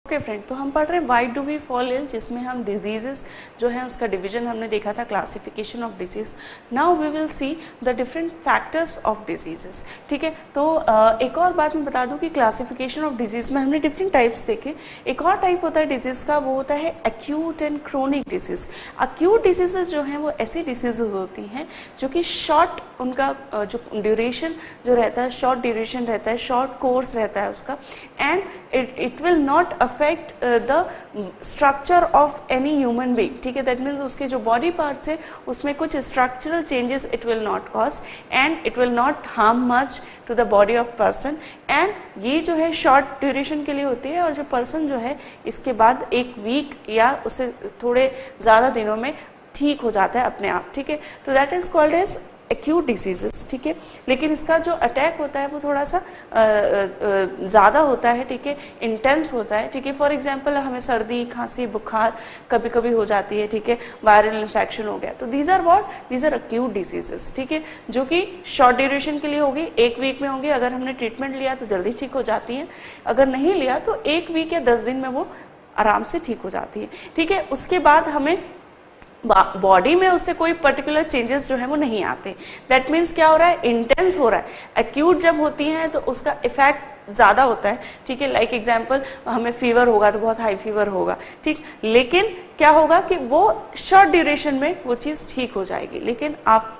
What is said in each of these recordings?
Okay friend, तो हम पढ़ रहे हैं why do we fall ill, जिसमें हम डिजीजेस जो है उसका डिवीजन हमने देखा था, classification of disease. Now we will see the different factors of diseases. ठीक है, तो एक और बात मैं बता दूं कि क्लासिफिकेशन ऑफ डिजीज में हमने डिफरेंट टाइप्स देखे। एक और टाइप होता है डिजीज का, वो होता है acute and chronic disease. Acute diseases जो हैं वो ऐसी डिजीजेज होती हैं जो कि शॉर्ट, उनका जो ड्यूरेशन जो रहता है, शॉर्ट ड्यूरेशन रहता है, शॉर्ट कोर्स रहता है उसका, and it will not affect the structure of any human being. ठीक है, दैट मीन्स उसके जो बॉडी पार्ट्स है उसमें कुछ structural changes it will not cause and it will not harm much to the body of person. And ये जो है शॉर्ट ड्यूरेशन के लिए होती है, और जो पर्सन जो है इसके बाद एक वीक या उससे थोड़े ज़्यादा दिनों में ठीक हो जाता है अपने आप। ठीक है, तो that is called as acute diseases. ठीक है, लेकिन इसका जो अटैक होता है वो थोड़ा सा ज़्यादा होता है। ठीक है, इंटेंस होता है। ठीक है, फॉर एग्जांपल हमें सर्दी, खांसी, बुखार कभी कभी हो जाती है। ठीक है, वायरल इन्फेक्शन हो गया, तो these are what, these are acute diseases. ठीक है, जो कि शॉर्ट ड्यूरेशन के लिए होगी, एक वीक में होंगी। अगर हमने ट्रीटमेंट लिया तो जल्दी ठीक हो जाती है, अगर नहीं लिया तो एक वीक या 10 दिन में वो आराम से ठीक हो जाती है। ठीक है, उसके बाद हमें बॉडी में उससे कोई पर्टिकुलर चेंजेस जो है वो नहीं आते। दैट मीन्स क्या हो रहा है, इंटेंस हो रहा है। एक्यूट जब होती हैं तो उसका इफेक्ट ज़्यादा होता है। ठीक है, लाइक एग्जांपल हमें फीवर होगा तो बहुत हाई फीवर होगा। ठीक, लेकिन क्या होगा कि वो शॉर्ट ड्यूरेशन में वो चीज़ ठीक हो जाएगी, लेकिन आफ्टर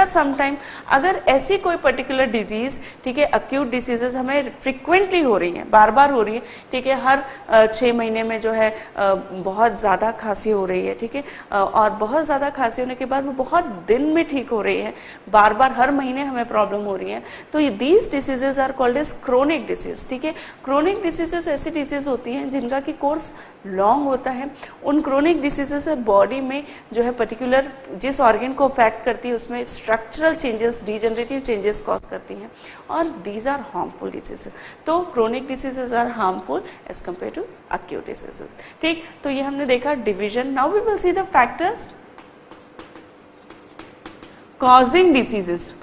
सम टाइम अगर ऐसी कोई पर्टिकुलर डिजीज, ठीक है, एक्यूट डिसीजेस हमें फ्रिक्वेंटली हो रही हैं, बार बार हो रही है। ठीक है, हर 6 महीने में जो है बहुत ज़्यादा खांसी हो रही है। ठीक है, और बहुत ज़्यादा खांसी होने के बाद वो बहुत दिन में ठीक हो रही है, बार बार हर महीने हमें प्रॉब्लम हो रही है, तो these diseases are called as chronic disease. ठीक है, क्रोनिक डिसीजेस ऐसी डिसीज होती हैं जिनका कि कोर्स लॉन्ग होता है। उन क्रोनिक डिसीजेस से बॉडी में जो है पर्टिकुलर जिस ऑर्गन को अफेक्ट करती है उसमें structural changes, degenerative changes cause करती हैं, और दीज आर हार्मफुल डिसीजेस। तो chronic diseases are harmful as compare to acute diseases. ठीक, तो ये हमने देखा division. Now we will see the factors causing diseases.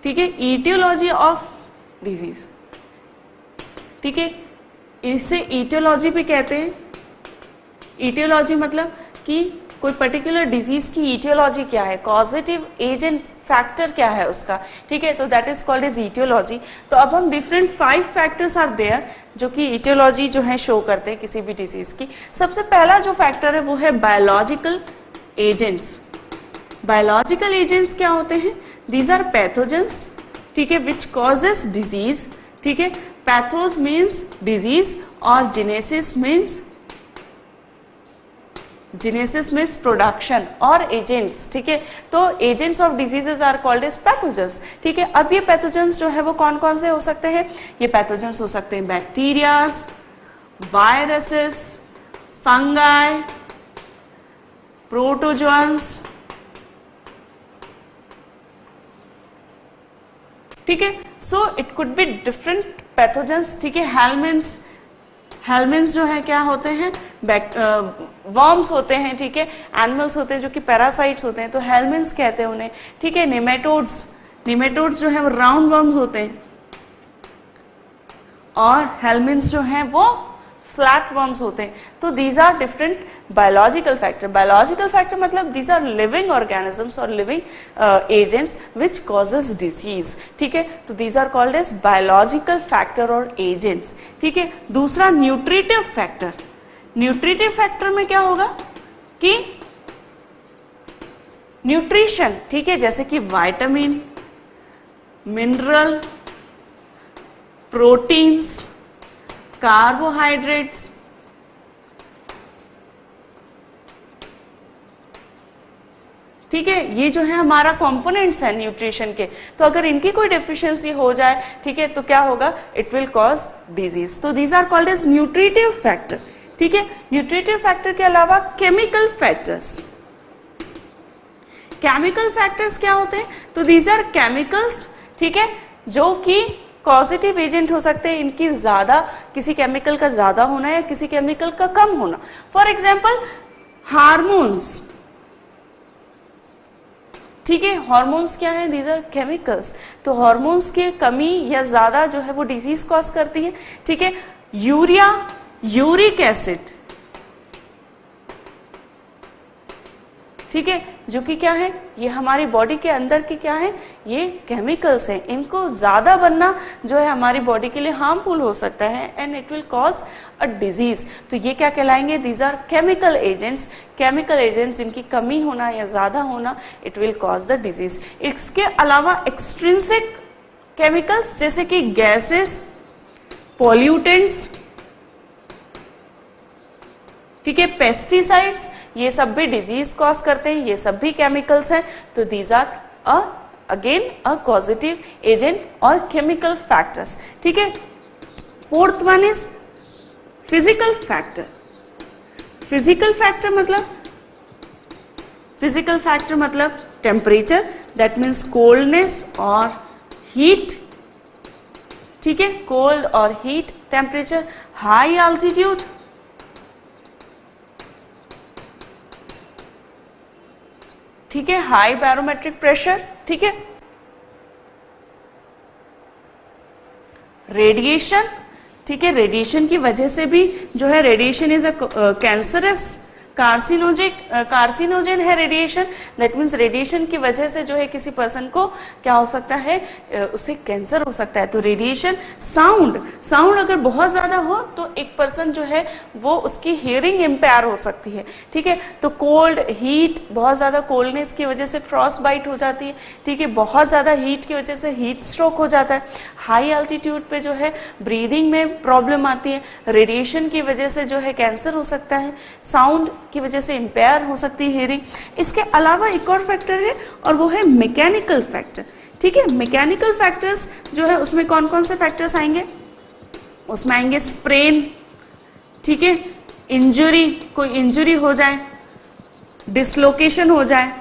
ठीक है, ईटियोलॉजी ऑफ डिजीज। ठीक है, इसे ईटियोलॉजी भी कहते हैं। ईटियोलॉजी मतलब कि कोई पर्टिकुलर डिजीज की ईटियोलॉजी क्या है, कॉजेटिव एजेंट फैक्टर क्या है उसका। ठीक है, तो that is called as aetiology. तो अब हम डिफरेंट 5 फैक्टर्स आर देयर जो कि ईटियोलॉजी जो है शो करते हैं किसी भी डिजीज की। सबसे पहला जो फैक्टर है वो है बायोलॉजिकल एजेंट्स। बायोलॉजिकल एजेंट्स क्या होते हैं, दीज आर पैथोजेंस। ठीक है, विच कॉजेस डिजीज। ठीक है, पैथोस मीन्स डिजीज और जेनेसिस मीन्स प्रोडक्शन और एजेंट्स। ठीक है, तो agents of diseases are called as pathogens. ठीक है, अब ये पैथोजेंस जो है वो कौन कौन से हो सकते हैं, ये पैथोजेंस हो सकते हैं बैक्टीरियाज, वायरसेस, फंगाई, प्रोटोजोन्स। ठीक है, so it could be different pathogens. ठीक है, हेलमिन्स जो है क्या होते हैं, वर्म्स होते हैं। ठीक है, एनिमल्स होते हैं जो कि पैरासाइट्स होते हैं, तो हेलमिन्स कहते हैं उन्हें। ठीक है, निमेटोड्स जो है वो राउंड वर्म्स होते हैं, और हेलमिन्स जो हैं वो फ्लैट वर्म्स होते हैं। तो these are different biological factor. Biological factor मतलब दीज आर लिविंग ऑर्गेनिजम्स और living agents which causes disease. ठीक है, तो these are called as biological factor और एजेंट्स। ठीक है, दूसरा न्यूट्रिटिव फैक्टर। न्यूट्रिटिव फैक्टर में क्या होगा कि न्यूट्रिशन, ठीक है, जैसे कि विटामिन, मिनरल, प्रोटीन्स, कार्बोहाइड्रेट्स, ठीक है, ये जो है हमारा कंपोनेंट्स है न्यूट्रिशन के। तो अगर इनकी कोई डेफिशिएंसी हो जाए, ठीक है, तो क्या होगा, इट विल कॉज डिजीज। तो these are called as nutritive factor. ठीक है, न्यूट्रिटिव फैक्टर के अलावा केमिकल फैक्टर्स। केमिकल फैक्टर्स क्या होते हैं, तो दीज आर केमिकल्स, ठीक है, जो कि पॉजिटिव एजेंट हो सकते हैं। इनकी ज्यादा, किसी केमिकल का ज्यादा होना या किसी केमिकल का कम होना। For example hormones. ठीक है, हार्मोन्स क्या है, दीज आर केमिकल्स। तो हार्मोन्स की कमी या ज्यादा जो है वो डिजीज कॉज करती है। ठीक है, यूरिया यूरिक एसिड, ठीक है, जो कि क्या है, ये हमारी बॉडी के अंदर की क्या है, ये केमिकल्स हैं, इनको ज्यादा बनना जो है हमारी बॉडी के लिए हार्मफुल हो सकता है and it will cause a disease. तो ये क्या कहलाएंगे, these are chemical agents, chemical agents इनकी कमी होना या ज्यादा होना it will cause the disease. इसके अलावा एक्सट्रिंसिक केमिकल्स जैसे कि गैसेस, पॉल्यूटेंट्स, ठीक है, पेस्टिसाइड्स, ये सब भी डिजीज कॉज करते हैं, ये सब भी केमिकल्स हैं। तो these are again a causative agent और केमिकल फैक्टर्स, ठीक है। Fourth one is physical factor. Physical factor मतलब टेम्परेचर, दैट मीन्स कोल्डनेस और हीट, ठीक है, कोल्ड और हीट, टेम्परेचर, हाई एल्टीट्यूड, ठीक है, हाई बैरोमेट्रिक प्रेशर, ठीक है, रेडिएशन, ठीक है, रेडिएशन की वजह से भी जो है radiation is a cancerous carcinogen है रेडिएशन, दैट मीन्स रेडिएशन की वजह से जो है किसी पर्सन को क्या हो सकता है, उसे कैंसर हो सकता है। तो रेडिएशन, साउंड अगर बहुत ज्यादा हो तो एक पर्सन जो है वो उसकी हियरिंग इम्पेयर हो सकती है, ठीक है। तो कोल्ड, हीट, बहुत ज्यादा कोल्डनेस की वजह से फ्रॉस्ट बाइट हो जाती है, ठीक है, बहुत ज्यादा हीट की वजह से हीट स्ट्रोक हो जाता है, हाई एल्टीट्यूड पे जो है ब्रीदिंग में प्रॉब्लम आती है, रेडिएशन की वजह से जो है कैंसर हो सकता है, साउंड की वजह से इंपेयर हो सकती है हियरिंग। इसके अलावा एक और फैक्टर है और वो है मैकेनिकल फैक्टर, ठीक है। मैकेनिकल फैक्टर्स जो है उसमें कौन कौन से फैक्टर्स आएंगे, उसमें आएंगे स्प्रेन, ठीक है, इंजरी, कोई इंजरी हो जाए, डिसलोकेशन हो जाए,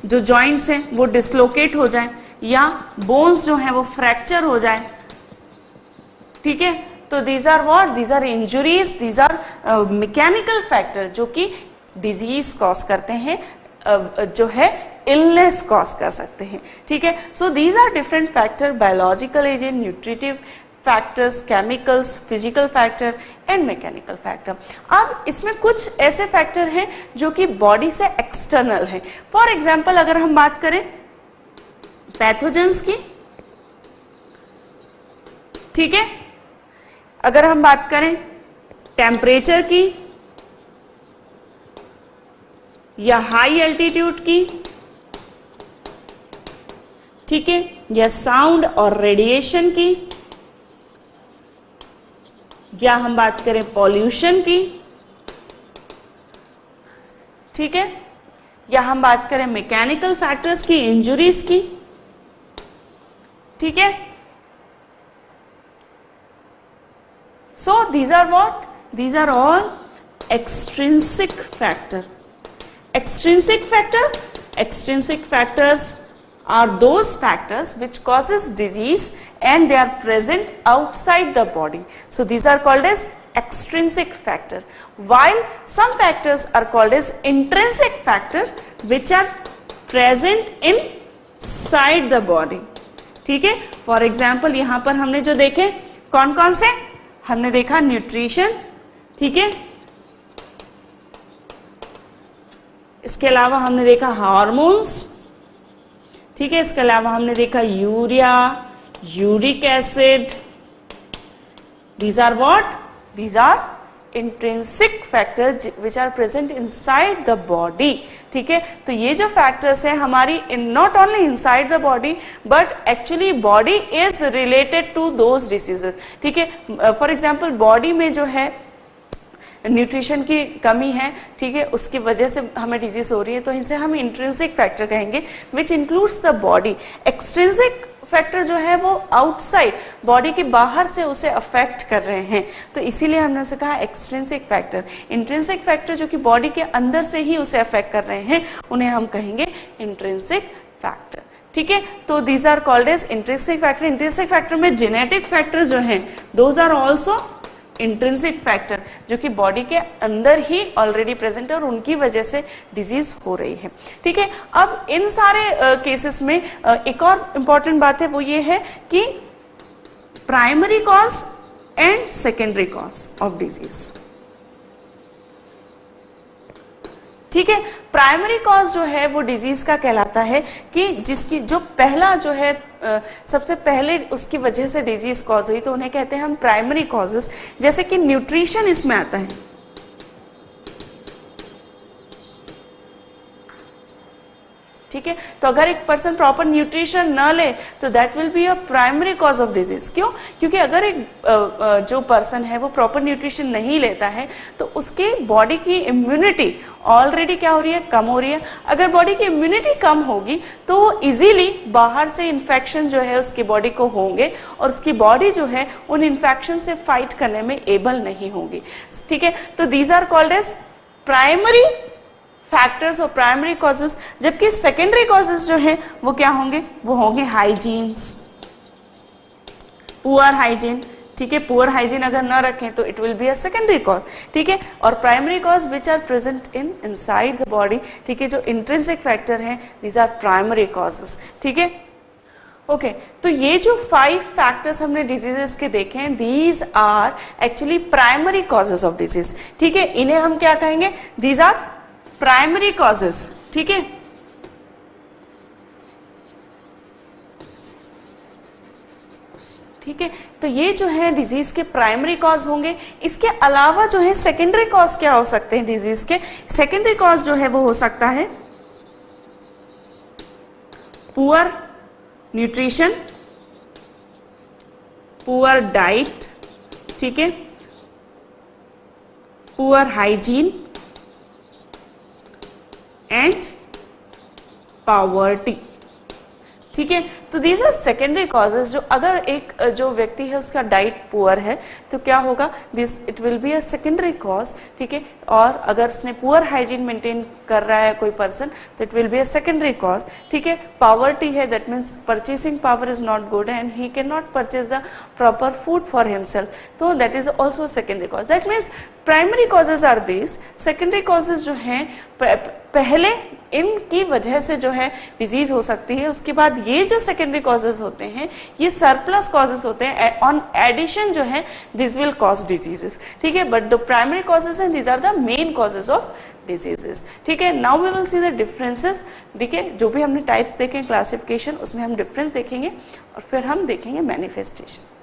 जो जॉइंट्स हैं वो डिसलोकेट हो जाए, या बोन्स जो हैं वो फ्रैक्चर हो जाए, ठीक है। तो these are what, these are injuries, these are mechanical factor जो कि डिजीज कॉज करते हैं, जो है इलनेस कॉज कर सकते हैं, ठीक है। So these are different factor, biological agent, nutritive factors, chemicals, physical factor and mechanical factor. अब इसमें कुछ ऐसे फैक्टर हैं जो कि बॉडी से एक्सटर्नल हैं। फॉर एग्जाम्पल अगर हम बात करें पैथोजेंस की, ठीक है, अगर हम बात करें टेम्परेचर की या हाई एल्टीट्यूड की, ठीक है, या साउंड और रेडिएशन की, या हम बात करें पॉल्यूशन की, ठीक है, या हम बात करें मैकेनिकल फैक्टर्स की, इंजुरीज की, ठीक है। So these are what? These are all extrinsic factor. Extrinsic factors are those factors which causes disease and they are present outside the body. So these are called as extrinsic factor. While some factors are called as intrinsic factor which are present inside the body. ठीक है, for example यहाँ पर हमने जो देखे कौन कौन से, हमने देखा न्यूट्रिशन, ठीक है, इसके अलावा हमने देखा हार्मोन्स, ठीक है, इसके अलावा हमने देखा urea, uric acid, these are what, these are intrinsic factor which are present inside the body, ठीक है। तो ये जो फैक्टर्स हैं हमारी not only inside the body but actually body is related to those diseases, ठीक है। फॉर एग्जांपल बॉडी में जो है न्यूट्रिशन की कमी है, ठीक है, उसकी वजह से हमें डिजीज हो रही है, तो इनसे हम इंट्रिंसिक फैक्टर कहेंगे which includes the body. Extrinsic factor जो है वो आउटसाइड बॉडी के बाहर से उसे अफेक्ट कर रहे हैं, तो इसीलिए हमने उसे कहा एक्सट्रिंसिक फैक्टर। इंट्रिंसिक फैक्टर जो कि बॉडी के अंदर से ही उसे अफेक्ट कर रहे हैं उन्हें हम कहेंगे इंट्रिंसिक फैक्टर, ठीक है। तो these are called as intrinsic factor. Intrinsic factor में जेनेटिक फैक्टर जो हैं those are also intrinsic factor जो कि बॉडी के अंदर ही ऑलरेडी प्रेजेंट है और उनकी वजह से डिजीज हो रही है, ठीक है। अब इन सारे केसेस में एक और इम्पॉर्टेंट बात है वो ये है कि primary cause and secondary cause of disease. ठीक है, प्राइमरी कॉज जो है वो डिजीज का कहलाता है कि जिसकी जो पहला जो है सबसे पहले उसकी वजह से डिजीज कॉज हुई, तो उन्हें कहते हैं हम प्राइमरी कॉजेस। जैसे कि न्यूट्रिशन इसमें आता है, ठीक है। तो अगर एक पर्सन प्रॉपर न्यूट्रिशन न ले तो that will be a primary cause of disease. क्यों? क्योंकि अगर एक जो पर्सन है वो प्रॉपर न्यूट्रिशन नहीं लेता है तो उसके बॉडी की इम्यूनिटी ऑलरेडी क्या हो रही है, कम हो रही है। अगर बॉडी की इम्यूनिटी कम होगी तो इजीली बाहर से इन्फेक्शन जो है उसकी बॉडी को होंगे और उसकी बॉडी जो है उन इन्फेक्शन से फाइट करने में एबल नहीं होगी, ठीक है। तो these are called as primary factors और प्राइमरी कॉजेस। जबकि सेकेंडरी कॉजेस जो है वो क्या होंगे, वो होंगे हाइजीन्स, पुअर हाइजीन, ठीक है। पुअर हाइजीन अगर न रखें तो it will be a secondary cause, ठीक है। और primary cause which are present in inside the body, ठीक है, जो इंट्रिंसिक फैक्टर हैं, दीज आर प्राइमरी कॉजेस, ठीक है। ओके, तो ये जो 5 फैक्टर्स हमने डिजीजेस के देखे हैं, these are actually primary causes of disease, ठीक है। इन्हें हम क्या कहेंगे, दीज आर प्राइमरी कॉजेस, ठीक है। ठीक है, तो ये जो है डिजीज के प्राइमरी कॉज होंगे। इसके अलावा जो है सेकेंडरी कॉज क्या हो सकते हैं डिजीज के? सेकेंडरी कॉज जो है वो हो सकता है पुअर न्यूट्रिशन, पुअर डाइट, ठीक है, पुअर हाइजीन एंड पॉवर्टी, ठीक है। तो दीज आर सेकेंडरी कॉजेज। जो अगर एक जो व्यक्ति है उसका डाइट पुअर है तो क्या होगा, this it will be a secondary cause, ठीक है। और अगर उसने पुअर हाइजीन मेंटेन कर रहा है कोई पर्सन तो it will be a secondary cause, ठीक है। पॉवर्टी है, that means purchasing power is not good and he can not purchase the proper food for himself, तो that is also secondary cause. That means primary causes are this, secondary causes जो हैं पहले इनकी वजह से जो है डिजीज हो सकती है, उसके बाद ये जो सेकेंडरी कॉजेज होते हैं ये सरप्लस कॉजेज होते हैं, ऑन एडिशन जो है दिस विल कॉज डिजीजेस, ठीक है। But the primary causes and these are the main causes of diseases, ठीक है। Now we will see the differences, ठीक है। जो भी हमने टाइप्स देखे क्लासिफिकेशन उसमें हम डिफरेंस देखेंगे और फिर हम देखेंगे manifestation.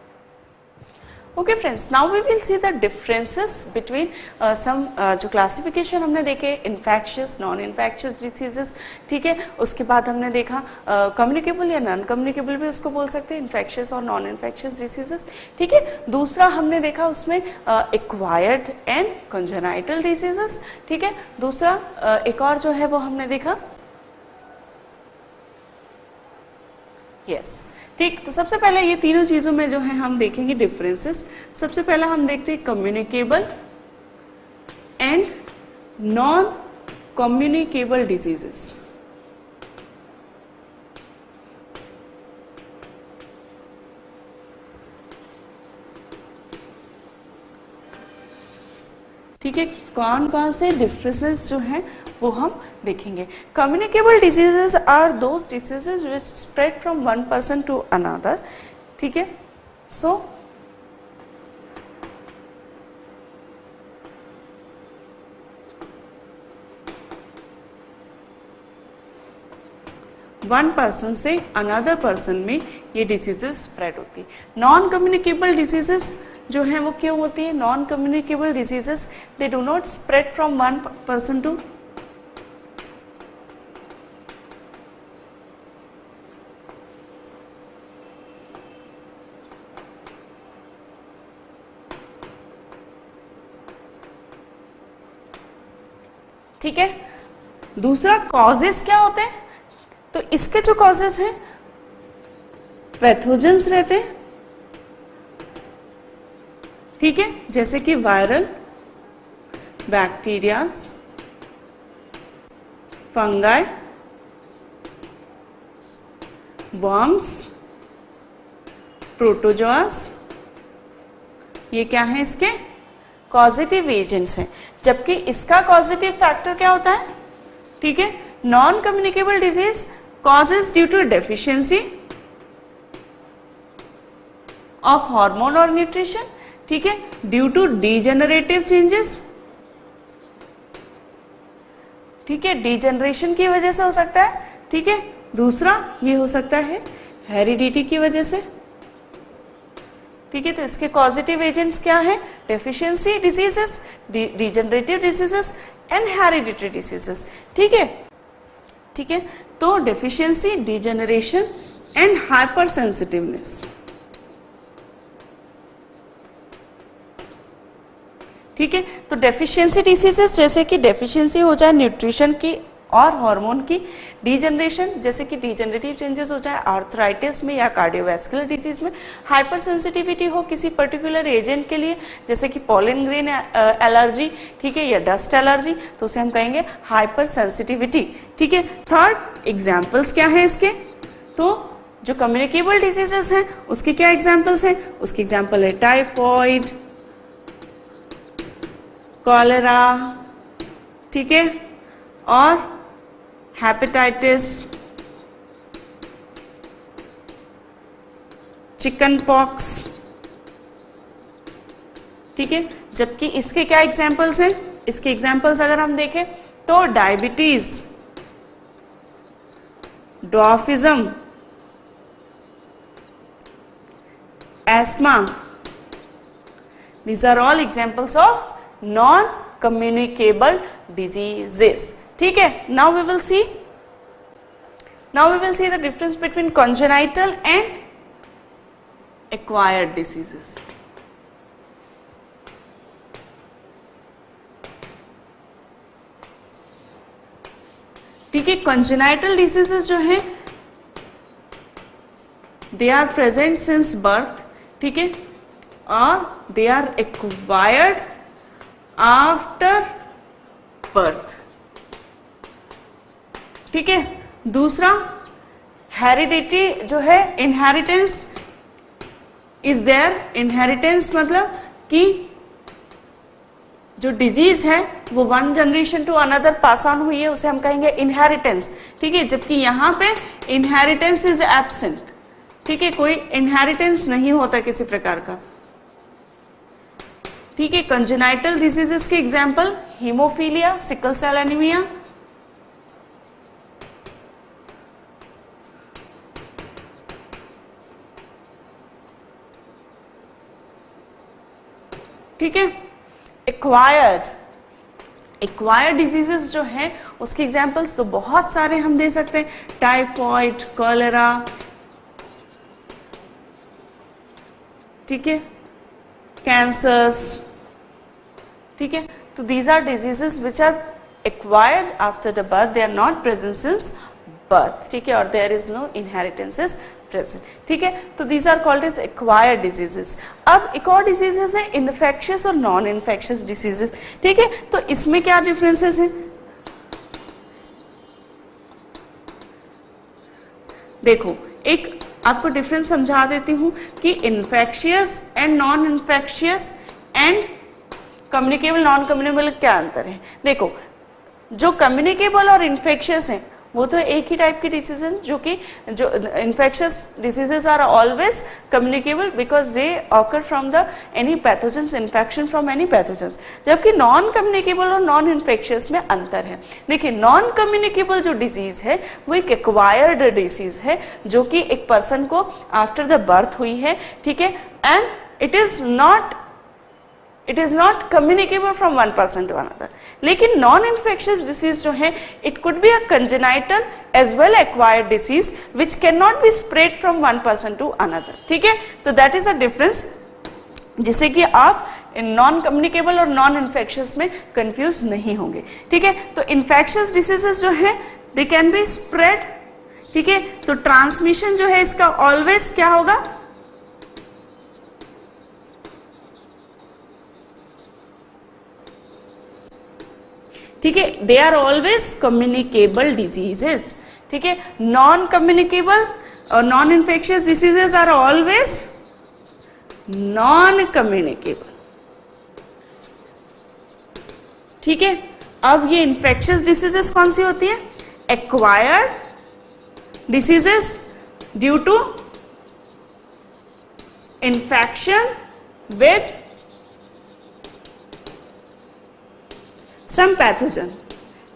Okay friends, now we will see the differences between some जो क्लासिफिकेशन हमने देखे इन्फेक्शियस नॉन इन्फेक्शियस डिसीजेस, ठीक है। उसके बाद हमने देखा कम्युनिकेबल या नॉन कम्युनिकेबल भी उसको बोल सकते हैं, इन्फेक्शियस और नॉन इन्फेक्शियस डिसीजेस, ठीक है। दूसरा हमने देखा उसमें एक्वायर्ड एंड कंजेनाइटल डिसीजेस, ठीक है। दूसरा एक और जो है वो हमने देखा, यस, ठीक। तो सबसे पहले ये तीनों चीजों में जो है हम देखेंगे डिफरेंसेस। सबसे पहला हम देखते हैं communicable and non communicable diseases. ठीक है, कौन कौन से डिफरेंसेस जो हैं वो हम देखेंगे। Communicable diseases are those diseases which spread from one person to another, ठीक है। सो वन पर्सन से अनदर पर्सन में ये डिजीजेस स्प्रेड होती है। नॉन कम्युनिकेबल डिजीजेस जो है वो क्यों होती है? Non communicable diseases they do not spread from one person to ठीक है। दूसरा कॉजेस क्या होते हैं? तो इसके जो कॉजेस हैं पैथोजेंस रहते हैं, ठीक है, जैसे कि वायरल, बैक्टीरियाज, फंगाई, वर्म्स, प्रोटोजोआस, ये क्या है इसके कॉजेटिव एजेंट्स हैं। जबकि इसका कॉजेटिव फैक्टर क्या होता है? ठीक है, non communicable disease causes due to deficiency of hormone और न्यूट्रिशन, ठीक है, ड्यू टू डीजेनरेटिव चेंजेस, ठीक है, डीजेनरेशन की वजह से हो सकता है, ठीक है। दूसरा ये हो सकता है हेरिडिटी की वजह से, ठीक है। तो इसके कॉजेटिव एजेंट्स क्या है? Deficiency diseases, degenerative diseases and hereditary diseases, ठीक है, ठीक है। तो deficiency, degeneration and hyper sensitiveness, ठीक है। तो डेफिशिएंसी डिसीजेस जैसे कि डेफिशिएंसी हो जाए न्यूट्रिशन की और हार्मोन की, डीजनरेशन जैसे कि डीजनरेटिव चेंजेस हो जाए आर्थराइटिस में या कार्डियोवैस्कुलर डिजीज में, हाइपर सेंसिटिविटी हो किसी पर्टिकुलर एजेंट के लिए जैसे कि पॉलन ग्रेन एलर्जी, ठीक है, या डस्ट एलर्जी, तो उसे हम कहेंगे हाइपर सेंसिटिविटी, ठीक है। थर्ड एग्जाम्पल्स क्या है इसके? तो जो कम्युनिकेबल डिजीजेस हैं उसके क्या एग्जाम्पल्स हैं? उसके एग्जाम्पल है टाइफॉइड, कॉलेरा, ठीक है, और हेपेटाइटिस, चिकन पॉक्स, ठीक है। जबकि इसके क्या एग्जाम्पल्स हैं? इसके एग्जाम्पल्स अगर हम देखें तो diabetes, dwarfism, ESMA, these are all examples of non communicable diseases, ठीक है। now we will see the difference between congenital and acquired diseases, ठीक है। congenital diseases जो है they are present since birth, ठीक है, और they are acquired after birth, ठीक है। दूसरा हेरिडिटी जो है, इनहेरिटेंस इज देयर, इनहेरिटेंस मतलब कि जो डिजीज है वो one generation to another pass on हुई है, उसे हम कहेंगे इनहेरिटेंस, ठीक है। जबकि यहाँ पे इनहेरिटेंस इज एब्सेंट, ठीक है, कोई इनहेरिटेंस नहीं होता किसी प्रकार का, ठीक है। कंजेनाइटल डिजीजेस के example haemophilia, sickle cell anaemia, ठीक है। एक्वायर्ड डिजीजेस जो हैं उसके एग्जाम्पल्स तो बहुत सारे हम दे सकते हैं, टाइफॉइड, कॉलेरा, ठीक है, कैंसर्स, ठीक है। तो these are diseases which are acquired after the birth, they are not present since birth, ठीक है, और there is no inheritance is present, ठीक है। तो these are called as acquired diseases. अब एक और डिजीजेस है इन्फेक्शियस और नॉन इन्फेक्शियस डिजीजेस, ठीक है। तो इसमें क्या डिफरेंसेस हैं? देखो, एक आपको डिफरेंस समझा देती हूं कि infectious and non infectious and communicable non communicable क्या अंतर है। देखो, जो कम्युनिकेबल और इन्फेक्शियस हैं वो तो एक ही टाइप की डिसीज हैं, जो कि जो infectious diseases are always communicable because they occur from the any pathogens, infection from any pathogens. जबकि नॉन कम्युनिकेबल और नॉन इन्फेक्शियस में अंतर है। देखिए, नॉन कम्युनिकेबल जो डिजीज है वो एक एक्वायर्ड डिसीज है जो कि एक पर्सन को आफ्टर द बर्थ हुई है, ठीक है, and it is not communicable from one person to another. लेकिन नॉन इन्फेक्शियस डिसीज जो है it could be a congenital as well acquired disease which can not be spread from one person to another, ठीक है। तो that is a difference जिससे कि आप non communicable और नॉन इन्फेक्शियस में कंफ्यूज नहीं होंगे, ठीक है। तो इन्फेक्शियस डिसीजेस जो है दे कैन बी स्प्रेड, ठीक है। तो ट्रांसमिशन जो है इसका ऑलवेज क्या होगा? ठीक है, they are always communicable diseases, ठीक है। नॉन कम्युनिकेबल और non infectious diseases are always non communicable, ठीक है। अब ये इन्फेक्शियस डिसीजेस कौन सी होती है? Acquired diseases due to infection with some pathogen,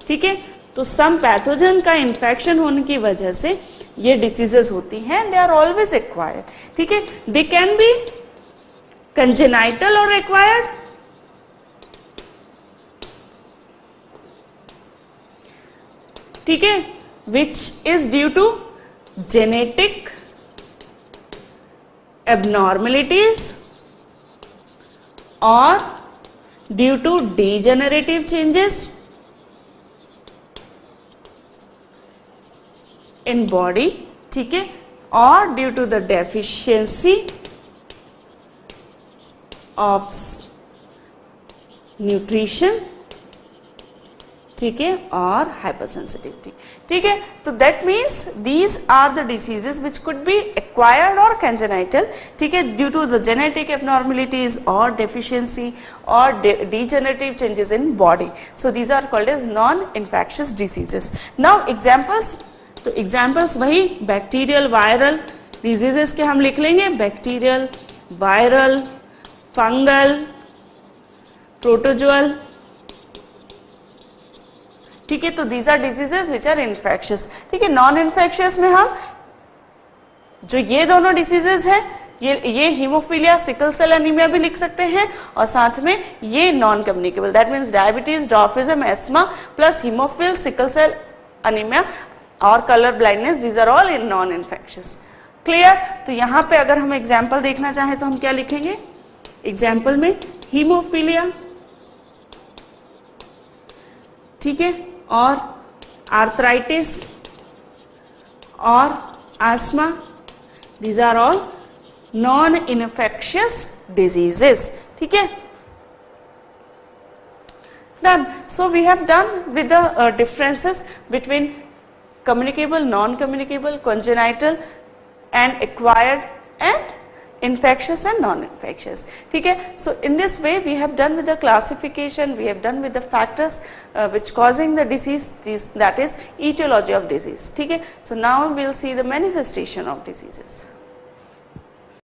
ठीक है, तो सम पैथोजन का इन्फेक्शन होने की वजह से ये डिसीजेस होती हैं, दे आर ऑलवेज एक्वायर्ड, ठीक है, दे कैन बी कंजेनाइटल और एक्वायर्ड, ठीक है, which is due to genetic abnormalities or due to degenerative changes in body, ठीक है, or due to the deficiency of nutrition, ठीक है, और hypersensitivity, ठीक है, तो that means these are the diseases which could be acquired or congenital, ठीक है, due to the genetic abnormalities or deficiency or degenerative changes in body. So these are called as non-infectious diseases. Now examples, तो examples वही bacterial, viral diseases के हम लिख लेंगे, bacterial, viral, fungal, protozoal, ठीक है, तो these are diseases which are infectious, ठीक है। नॉन इन्फेक्शियस में हम जो ये दोनों डिसीजेस हैं, ये हीमोफीलिया, सिकल सेल एनीमिया भी लिख सकते हैं, और साथ में ये non communicable, that means diabetes, dwarfism, asthma plus haemophilia, sickle cell anaemia और colour blindness, these are all in non infectious. Clear? तो यहाँ पे अगर हम एग्जाम्पल देखना चाहें तो हम क्या लिखेंगे? एग्जाम्पल में हीमोफीलिया, ठीक है, और आर्थराइटिस और आस्मा, these are all non-infectious diseases, ठीक है। Done. So we have done with the differences between communicable, non-communicable, congenital and acquired and infectious and non-infectious, ठीक है। So in this way we have done with the classification, we have done with the factors which causing the disease, that is etiology of disease, ठीक है। So now we will see the manifestation of diseases.